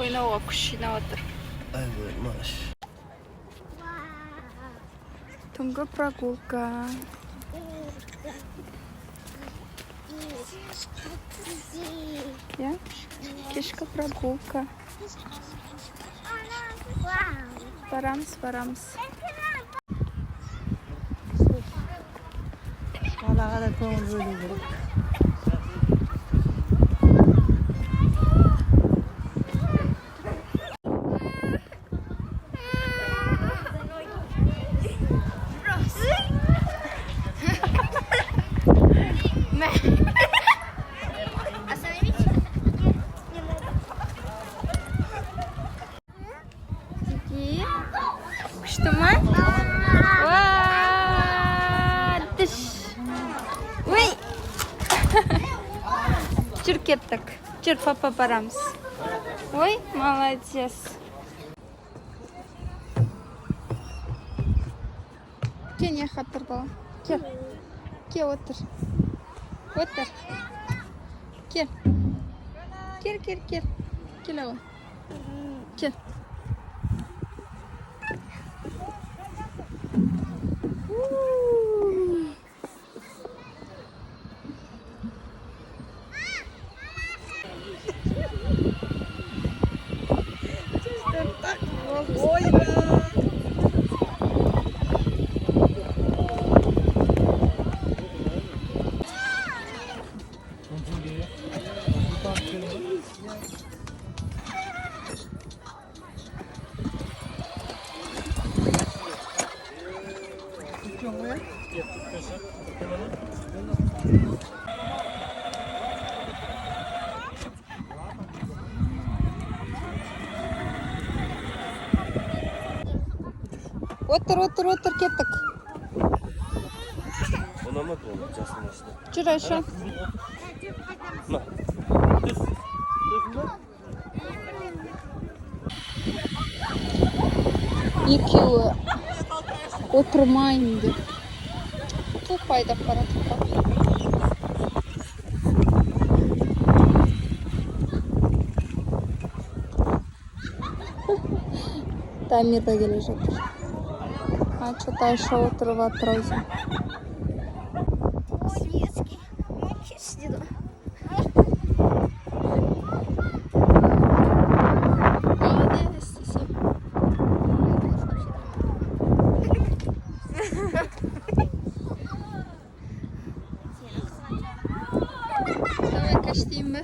ойнауға күш жинап отыр. Ай, маш. Түнгі прогулка. Я? Кешкі прогулка. Барамыз. Балаға да көңіл бөлу керек. Күшті ма? Діш! Ой! Жүр кеттік. Жүр, папа барамыз. Ой, молодец. Кел, не хаттыр бала. Кел. Кел, отыр. Отыр. Кел. Кел. Кел, ау. Кел. Отыр, кеттік. Ұнамады оны, жасын ашты. Жүр, Айша. Екеуі отырмайын деп. Топ айдап барады. Дамир да келе жатыр. Что-то Айша отырып жатыр өзі. Давай каштейін бі.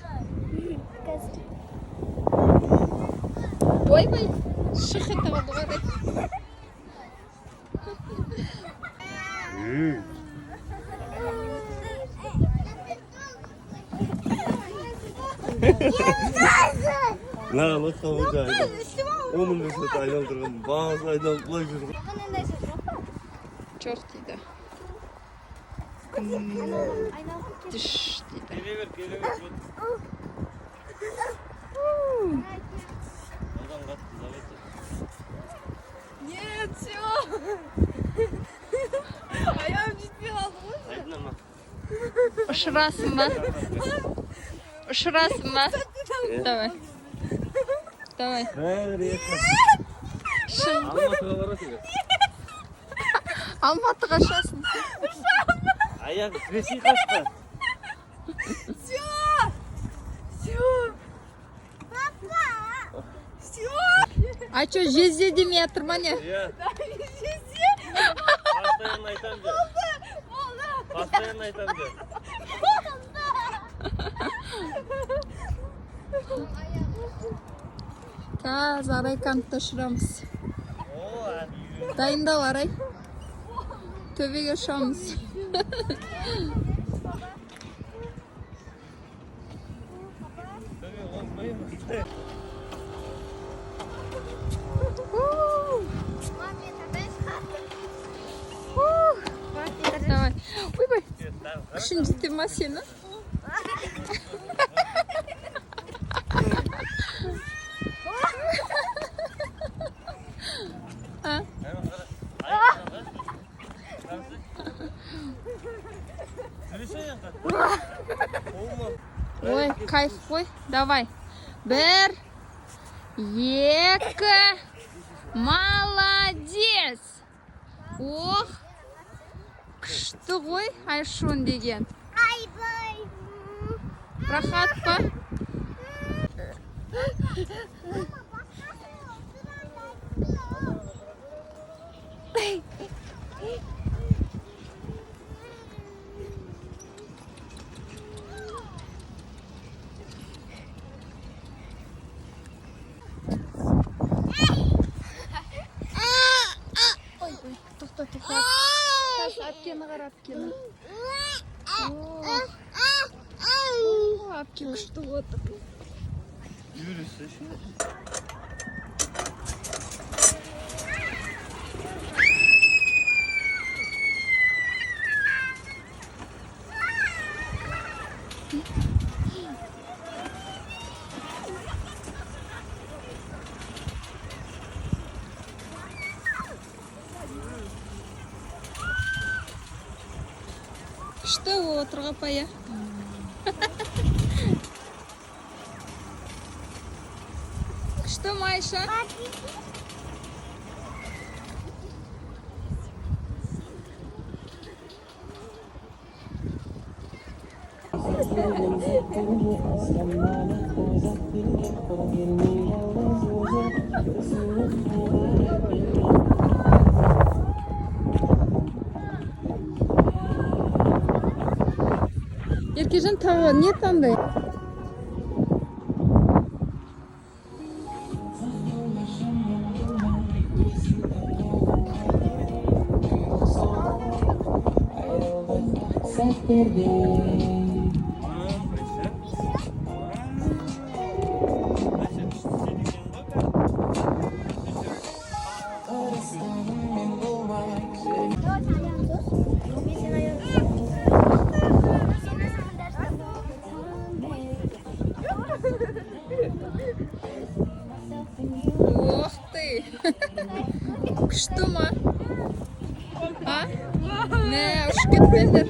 Ойбай, шық ете қалды ғадай. Мынаған отқа өте айдап. Оның көшет айналдырған. Бағыз айналып бұлай жүрген. Жоқ дейді. Түш дейді. Келе бер. Одан қатты залеті. Нет, все. Аяғым жетпей қалды ғой. Айдына ма? Ұшырасың ба? Давай. Алматыға барасың ба? Алматыға шасың. Аяғы тіресей қашқа. А что, жезде демей жатыр ма не? Постоянно айтам же. Қазір Арай кантта ұшырамыз. Дайындал, Арай. Төбеге ұшамыз. Давай. Ойбай. Күшін жете ма сені? Ой, кайф қой. Давай. Бір, Екі. Молодец. Ох. Күшті ғой Айшун деген. Рахат па? Тоқта. Әпкені қара, әпкені. Әпке күшті отыр. Yürüsün. Күшті отырға пая. Күшті Майша. Еркежан тағы не таңдай? Ох ты! Күшті ма? А? Не, ұшып кетпеңдер.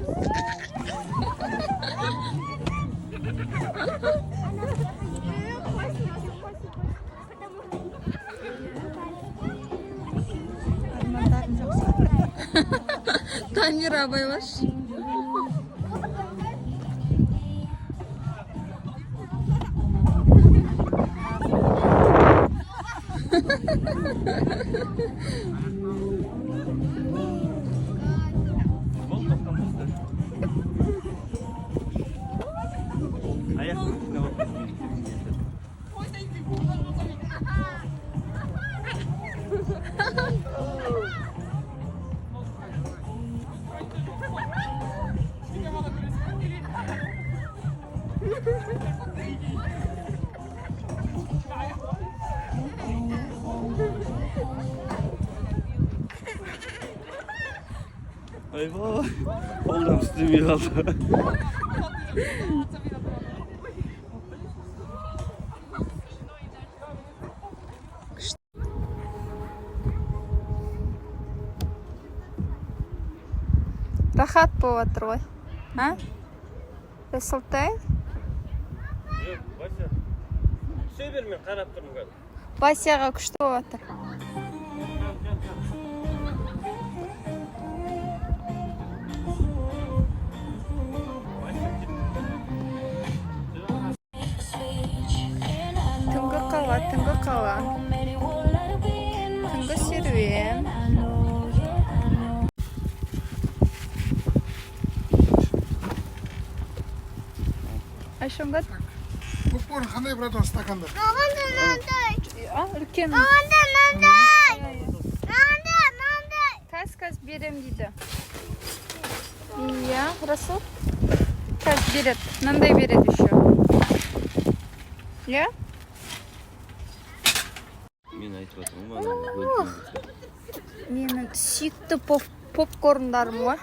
Танира байлаш. Eyvah. Oğlum üstüme kaldı. Рахат болып отыр ғой. А? Ресылтай? Вася. Түсе бер, мен қарап тұрмын қазір. Басияға күшті болып отыр. Түнгі қала. Түнгі серуен. Айшонға? Попкорн қандай братан стаканда? Үлкен. Каз берем дейді. Иә, Расул. Каз берет. Мынандай береді еще. Иә? Мен айтып отырмын. Менің сүйікті попкорндарым ғой.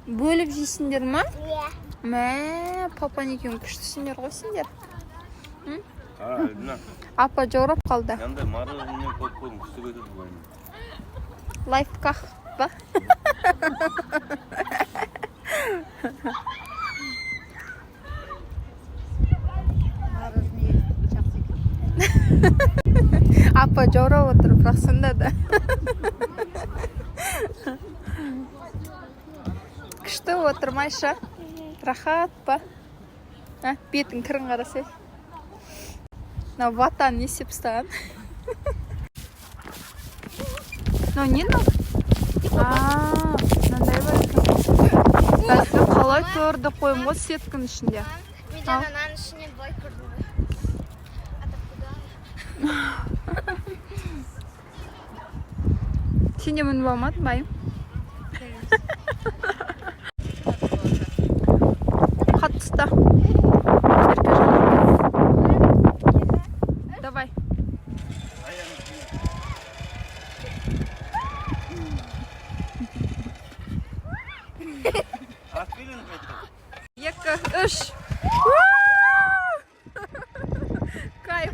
Бөліп жейсіңдер ма? Мә, папан екеуің күштісіңдер ғой сендер. Апа жаурап қалды. Янда мороженое попкорн күшті көтеді ғой. Лайфхак па? Мороженое жақсы екен. Апа жаурап отыр, бірақ сонда да. Күшті отыр Майша. Рахат па? Бетін кірін қарасай. Мынау ватан не істеп ұстаған? Не мынау? Мынандай бар екен. Бәлкі қалай көрді қойым ғой сеткін ішінде. Мен ананың ішінен былай көрдім ғой. Сен де мініп алмадың байым? Қатты ұста. Давай. Екі, үш. Кайф.